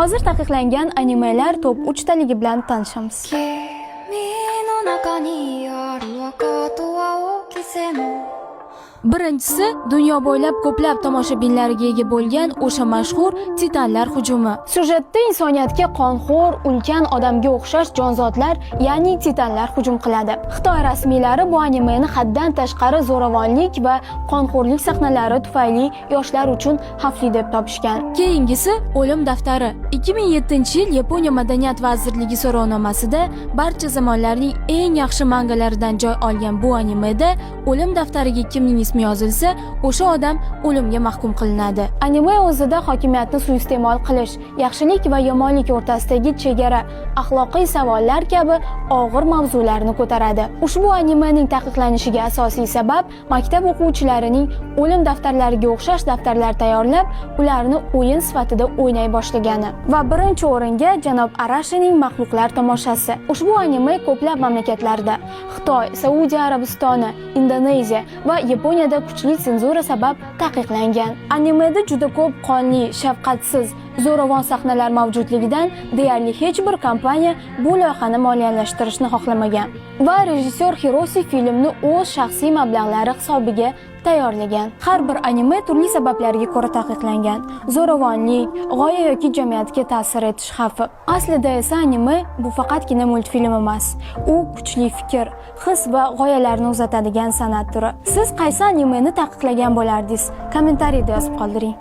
Hozir taqiqlangan animelar top 3 taligi bilan tanishamiz. Birinchisi dunyo bo'ylab ko'plab tomoshabinlarga ega bo'lgan o'sha mashhur Titanlar hujumi. Sujetda insoniyatga qonxo'r, ulkan odamga o'xshash jonzotlar, ya'ni Titanlar hujum qiladi. Xitoy rasmiylari bu animeni haddan tashqari zo'ravonlik va qonxo'rlik sahnalari tufayli yoshlar uchun xavfli deb topishgan. Keyingisi o'lim daftari. 2007-yil Yaponiya madaniyat vazirligi so'rovnomasida barcha zamonlarning eng yaxshi mangalaridan joy olgan bu animeda o'lim daftariga kimning ismi yozilsa, o'sha odam o'limga mahkum qilinadi. Anime o'zida hokimiyatni suiiste'mol qilish, yaxshilik va yomonlik o'rtasidagi chegara, axloqiy savollar kabi og'ir mavzularni ko'taradi. Ushbu animening taqiqlanishiga asosiy sabab maktab o'quvchilarining o'lim daftarlariga o'xshash daftarlar tayyorlab, ularni o'yin sifatida o'ynay boshlagani. Va birinchi o'ringa janob Arashining Maxluqlar tomoshasi. Ushbu anime ko'plab mamlakatlarda, Xitoy, Saudiya Arabistoni, Indoneziya va Yaponiyada kuchli senzura sabab taqiqlangan. Animeda juda ko'p qonli, shafqatsiz, zo'ravon sahnalar mavjudligidan deyarli hech bir kompaniya bu loyihani moliyalashtirishni xohlamagan va rejissyor Hiroshi filmni o'z shaxsiy mablag'lari hisobiga tayyorlagan. Har bir anime turli sabablarga ko'ra taqiqlangan. Zo'ravonlik, g'oya yoki jamiyatga ta'sir etish xavfi. Aslida esa anime bu faqatgina multfilm emas. U kuchli fikr, his va g'oyalarni uzatadigan san'at turi. Siz qaysi animeni taqiqlagan bo'lardingiz? Kommentariyada yozib qoldiring.